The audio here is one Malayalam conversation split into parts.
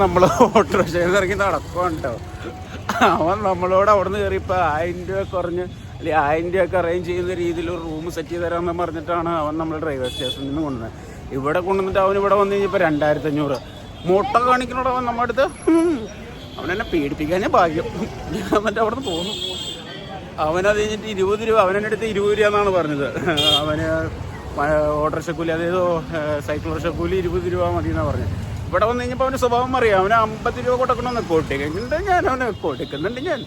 നമ്മൾ ഓട്ടോറിക്ഷയിൽ ഇറങ്ങി നടക്കുവാണ് കേട്ടോ. അവൻ നമ്മളോട് അവിടെ നിന്ന് കയറിയപ്പോൾ 1000 രൂപ കുറഞ്ഞ് അല്ലെങ്കിൽ 1000 രൂപയൊക്കെ അറേഞ്ച് ചെയ്യുന്ന രീതിയിൽ ഒരു റൂം സെറ്റ് ചെയ്ത് തരാമെന്ന് പറഞ്ഞിട്ടാണ് അവൻ നമ്മൾ ഡ്രൈവർ സ്റ്റേഷനിൽ നിന്ന് കൊണ്ടുവന്നത്. ഇവിടെ കൊണ്ടുവന്നിട്ട് അവൻ ഇവിടെ വന്നു കഴിഞ്ഞപ്പോൾ 2500 മുട്ട കാണിക്കണോട് അവൻ നമ്മുടെ അടുത്ത്. അവനെന്നെ പേടിപ്പിക്കാനേ ഭാഗ്യം. ഞാൻ മറ്റേ അവിടെ നിന്ന് പോന്നു. അവനത് കഴിഞ്ഞിട്ട് 20 രൂപ, അവനെൻ്റെ അടുത്ത് 20 രൂപ എന്നാണ് പറഞ്ഞത്. അവന് ഓട്ടോറിക്ഷ കൂലി, അതായത് സൈക്കിൾ റിക്ഷ കൂലി 20 രൂപ മതി എന്നാണ് പറഞ്ഞത്. ഇവിടെ വന്നു കഴിഞ്ഞപ്പോൾ അവൻ്റെ സ്വഭാവം അറിയാം. അവന് 50 രൂപ കൊടുക്കണമെന്ന് കൊടുക്കുന്നുണ്ട് ഞാൻ, അവനെ കൊടുക്കുന്നുണ്ട് ഞാൻ.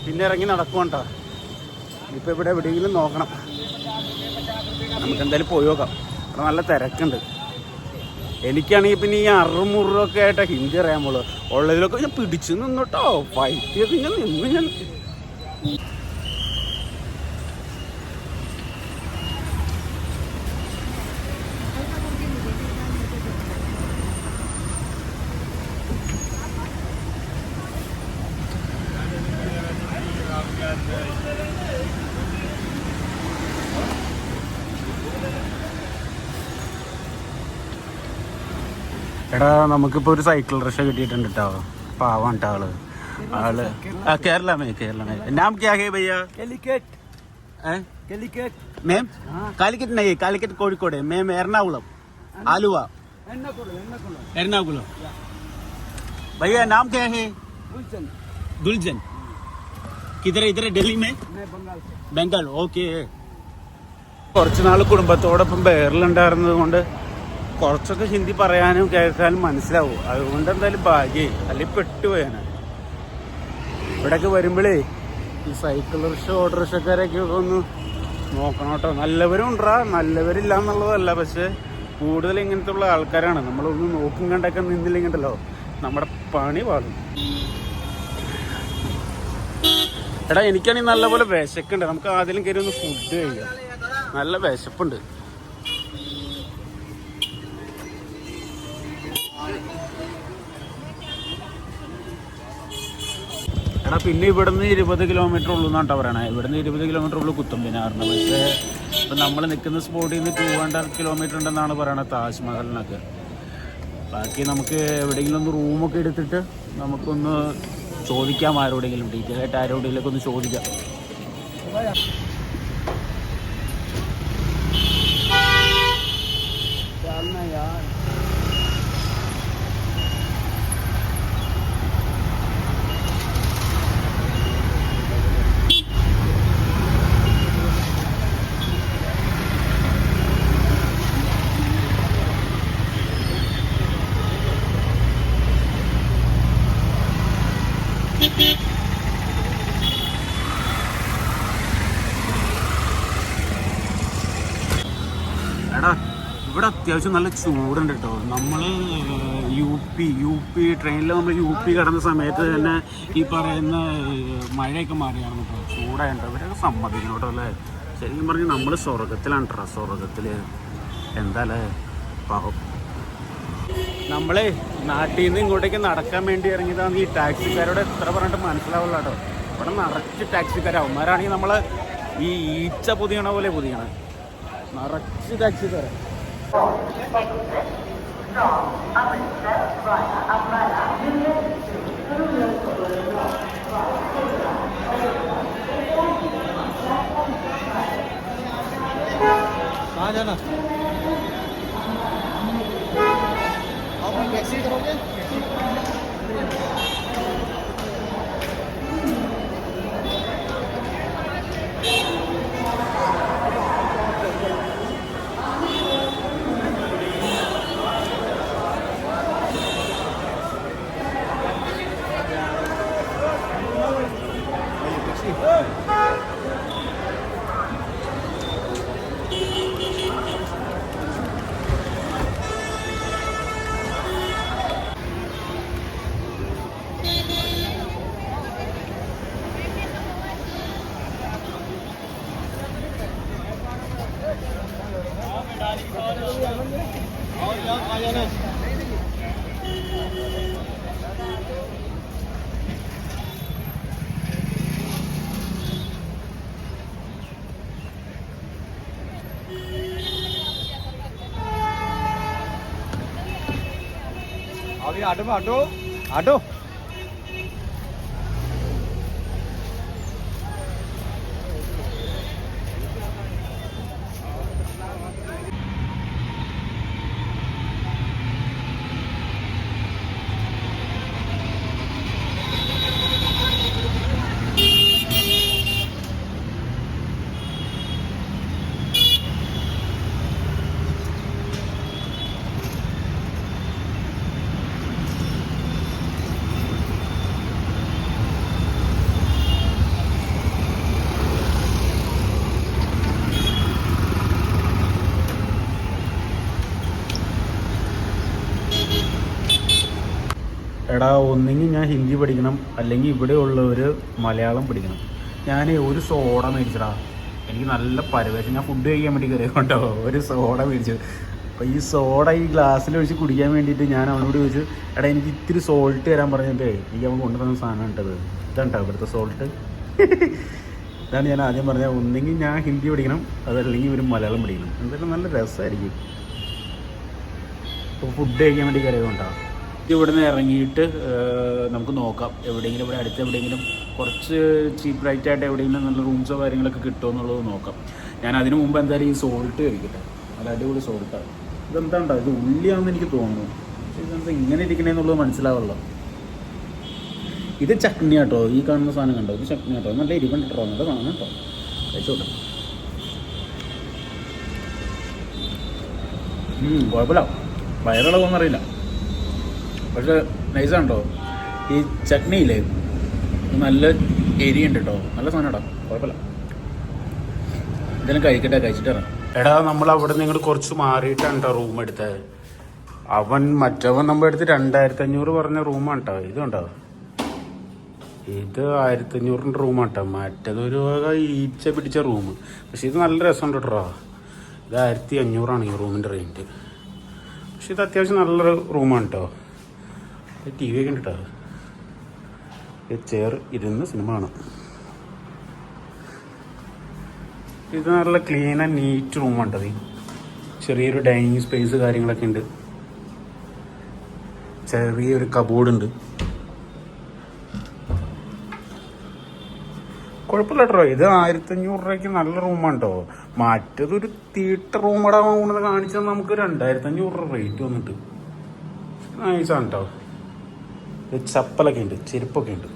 പിന്നെ ഇറങ്ങി നടക്കുവാണ്ടാ. ഇപ്പോൾ ഇവിടെ എവിടെയെങ്കിലും നോക്കണം. നമുക്ക് എന്തായാലും പോയി നോക്കാം. അവിടെ നല്ല തിരക്കുണ്ട്. എനിക്കാണെങ്കിൽ പിന്നെ ഈ 600 രൂപയൊക്കെ ആയിട്ടാണ് ഹിന്ദി അറിയാൻ പോളൂ. ഉള്ളതിലൊക്കെ ഞാൻ പിടിച്ചു നിന്നോട്ടോ. ഫൈറ്റ് ചെയ്ത് ഞാൻ നിന്ന് ഞാൻ. എടാ നമുക്കിപ്പോൾ ഒരു സൈക്കിൾ റിക്ഷ കിട്ടിയിട്ടുണ്ട് കേട്ടോ. പാവാണ് കേട്ടോ ആള്. കേരള മേ നാം ക്യാ ഹേ ഭയ്യ? മേം കാലിക്കറ്റ് നഹീ, കാലിക്കറ്റ് കോഴിക്കോട്. മേം എറണാകുളം, ആലുവ, എറണാകുളം. भैया नाम क्या है? दुलजन. किधर इधर दिल्ली में? ബംഗാൾ. ഓക്കെ. കുറച്ച് നാൾ കുടുംബത്തോടൊപ്പം ബെയറിലുണ്ടായിരുന്നത് കൊണ്ട് കുറച്ചൊക്കെ ഹിന്ദി പറയാനും കേൾക്കാനും മനസ്സിലാവും. അതുകൊണ്ട് എന്തായാലും ഭാഗ്യമായി, അല്ലെങ്കിൽ പെട്ടുപോയാണ്. ഇവിടെയൊക്കെ വരുമ്പോഴേ ഈ സൈക്കിൾ റിക്ഷ ഓട്ടോ റിക്ഷക്കാരൊക്കെ ഒന്ന് നോക്കണം കേട്ടോ. നല്ലവരും ഉണ്ടാ, നല്ലവരില്ല എന്നുള്ളതല്ല, പക്ഷെ കൂടുതൽ ഇങ്ങനത്തെ ഉള്ള ആൾക്കാരാണ്. നമ്മളൊന്ന് നോക്കും കണ്ടൊക്കെ നിന്നില്ലെങ്കിണ്ടല്ലോ നമ്മുടെ പണി പാടും. എടാ എനിക്കാണെങ്കിൽ നല്ലപോലെ വിശക്കുണ്ട്. നമുക്ക് ആദ്യം കയറി ഒന്ന് ഫുഡ് കഴിക്കാം. നല്ല വിശപ്പുണ്ട്. എടാ പിന്നെ ഇവിടുന്ന് 20 കിലോമീറ്റർ ഉള്ളൂ എന്നാട്ടോ പറയണേ. ഇവിടുന്ന് 20 കിലോമീറ്റർ ഉള്ളൂ കുത്തമ്പിനാറിന്. പക്ഷേ ഇപ്പം നമ്മൾ നിൽക്കുന്ന സ്പോട്ടിൽ നിന്ന് 200 കിലോമീറ്റർ ഉണ്ടെന്നാണ് പറയണത് താജ്മഹലിനൊക്കെ. ബാക്കി നമുക്ക് എവിടെയെങ്കിലും ഒന്ന് റൂമൊക്കെ എടുത്തിട്ട് നമുക്കൊന്ന് ചോദിക്കാം, ആരോടെങ്കിലും ഡീറ്റെയിൽ ആയിട്ട് ആരോടെങ്കിലൊക്കെ ഒന്ന് ചോദിക്കാം. എടാ ഇവിടെ അത്യാവശ്യം നല്ല ചൂടുണ്ട് കേട്ടോ. നമ്മൾ യു പി ട്രെയിനിൽ നമ്മൾ യു പി കടന്ന സമയത്ത് തന്നെ ഈ പറയുന്ന മഴയൊക്കെ മാറിയാണ് കേട്ടോ. ചൂടായിട്ടോ. ഇവരൊക്കെ സമ്മതിക്കണം കേട്ടോ അല്ലേ. ശരിക്കും പറഞ്ഞാൽ നമ്മൾ സ്വർഗത്തിലാണ് കേട്ടോ. സ്വർഗത്തിൽ എന്താല്ലേ പാവം. നമ്മളെ നാട്ടിൽ നിന്ന് ഇങ്ങോട്ടേക്ക് നടക്കാൻ വേണ്ടി ഇറങ്ങിയതാണ്. ഈ ടാക്സിക്കാരോട് എത്ര പറഞ്ഞിട്ട് മനസ്സിലാവുള്ള കേട്ടോ. ഇവിടെ നിറച്ച് ടാക്സിക്കാർ. അവന്മാരാണെങ്കിൽ നമ്മൾ ഈ ഈച്ച പൊതിയണ പോലെ പൊതിയണം. നിറച്ച് ടാക്സിക്കാർ. टैक्सी करोगे? अभी ऑटो में ऑटो ऑटो എടാ ഒന്നെങ്കിൽ ഞാൻ ഹിന്ദി പഠിക്കണം അല്ലെങ്കിൽ ഇവിടെ ഉള്ളവർ മലയാളം പഠിക്കണം. ഞാൻ ഒരു സോഡ മേടിച്ചടാ, എനിക്ക് നല്ല പരവേശം. ഞാൻ ഫുഡ് കഴിക്കാൻ വേണ്ടി കയറിയ കേട്ടോ, ഒരു സോഡ മേടിച്ചു. അപ്പോൾ ഈ സോഡ ഈ ഗ്ലാസ്സിൽ ഒഴിച്ച് കുടിക്കാൻ വേണ്ടിയിട്ട് ഞാൻ അവനോട് ചോദിച്ചു, എടാ എനിക്ക് ഇത്തിരി സോൾട്ട് തരാൻ പറഞ്ഞിട്ടേ എനിക്ക് അവൻ കൊണ്ടുവന്ന സാധനം ഇട്ടത് ഇതാണ്ടോ ഇവിടുത്തെ സോൾട്ട്. ഇതാണ് ഞാൻ ആദ്യം പറഞ്ഞത്, ഒന്നെങ്കിൽ ഞാൻ ഹിന്ദി പഠിക്കണം അതല്ലെങ്കിൽ ഒരു മലയാളം പഠിക്കണം. എന്തായാലും നല്ല രസമായിരിക്കും. അപ്പോൾ ഫുഡ് കഴിക്കാൻ വേണ്ടി കയറിയതുകൊണ്ടാണ്. ഇവിടെ നിന്ന് ഇറങ്ങിയിട്ട് നമുക്ക് നോക്കാം എവിടെയെങ്കിലും ഇവിടെ അടുത്ത് എവിടെയെങ്കിലും കുറച്ച് ചീപ്പ് റേറ്റായിട്ട് എവിടെയെങ്കിലും നല്ല റൂംസോ കാര്യങ്ങളൊക്കെ കിട്ടുമോ എന്നുള്ളത് നോക്കാം. ഞാൻ അതിന് മുമ്പ് എന്തായാലും ഈ സോൾട്ട് കഴിക്കട്ടെ, നല്ല അടിപൊളി സോൾട്ടാണ്. ഇതെന്താണ്ടോ ഇത് ഉള്ളിയാണെന്ന് എനിക്ക് തോന്നുന്നു, ഇതെന്താ ഇങ്ങനെ ഇരിക്കണേന്നുള്ളത് മനസ്സിലാവുള്ളൂ. ഇത് ചട്നി കേട്ടോ, ഈ കാണുന്ന സാധനം കണ്ടോ, ഇത് ചട്നി കേട്ടോ, നല്ല ഇരിക്കണ്ടോ, നല്ല സാധനം കേട്ടോ, കഴിച്ചോട്ടെ. കുഴപ്പമില്ല, വയറിളകൊന്നറിയില്ല, പക്ഷേ നൈസാണ് കേട്ടോ. ഈ ചട്നിയില്ലേ നല്ല എരിയുണ്ട് കേട്ടോ, നല്ല സാധനം കേട്ടോ, കുഴപ്പമില്ല. ഇതെല്ലാം കഴിക്കട്ടെ, കഴിച്ചിട്ടാണ്. എടാ നമ്മൾ അവിടെ നിന്ന് ഇങ്ങോട്ട് കുറച്ച് മാറിയിട്ടാണ് കേട്ടോ റൂം എടുത്തത്. മറ്റവൻ നമ്മുടെ അടുത്ത് 2500 പറഞ്ഞ റൂമാണ് കേട്ടോ. ഇതുണ്ടോ, ഇത് 1500 റൂമാണ് കേട്ടോ. മറ്റേതൊരു ഈച്ച പിടിച്ച റൂം, പക്ഷെ ഇത് നല്ല രസമുണ്ട് കേട്ടോ. ഇത് 1500 ഈ റൂമിൻ്റെ റേറ്റ്. പക്ഷെ ഇത് അത്യാവശ്യം നല്ലൊരു റൂമാണ് കേട്ടോ. ടി വി ഒക്കെ ഉണ്ട് കേട്ടോ. ചെയർ ഇരുന്ന് സിനിമ കാണാം. ഇത് നല്ല ക്ലീൻ ആൻഡ് നീറ്റ് റൂമാണ്. ചെറിയൊരു ഡൈനിങ് സ്പേസ് കാര്യങ്ങളൊക്കെ ഉണ്ട്. ചെറിയൊരു കബോർഡ് ഉണ്ട്. കുഴപ്പമില്ല കേട്ടോ. ഇത് 1500 രൂപയ്ക്ക് നല്ല റൂമാണ് കേട്ടോ. മറ്റേതൊരു തീട്ട റൂമടാ കൊണ്ടത് കാണിച്ചാൽ നമുക്ക് 2500 റേറ്റ് വന്നിട്ട്. നൈസാണ് കേട്ടോ. ചപ്പലൊക്കെ ഉണ്ട്, ചെരുപ്പൊക്കെ ഉണ്ട്.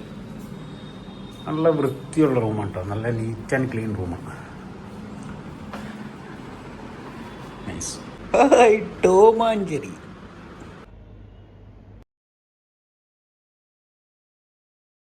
നല്ല വൃത്തിയുള്ള റൂമാണ് കേട്ടോ, നല്ല നീറ്റ് ആൻഡ് ക്ലീൻ റൂമാണ്. നൈസ്. ടോമാഞ്ചേരി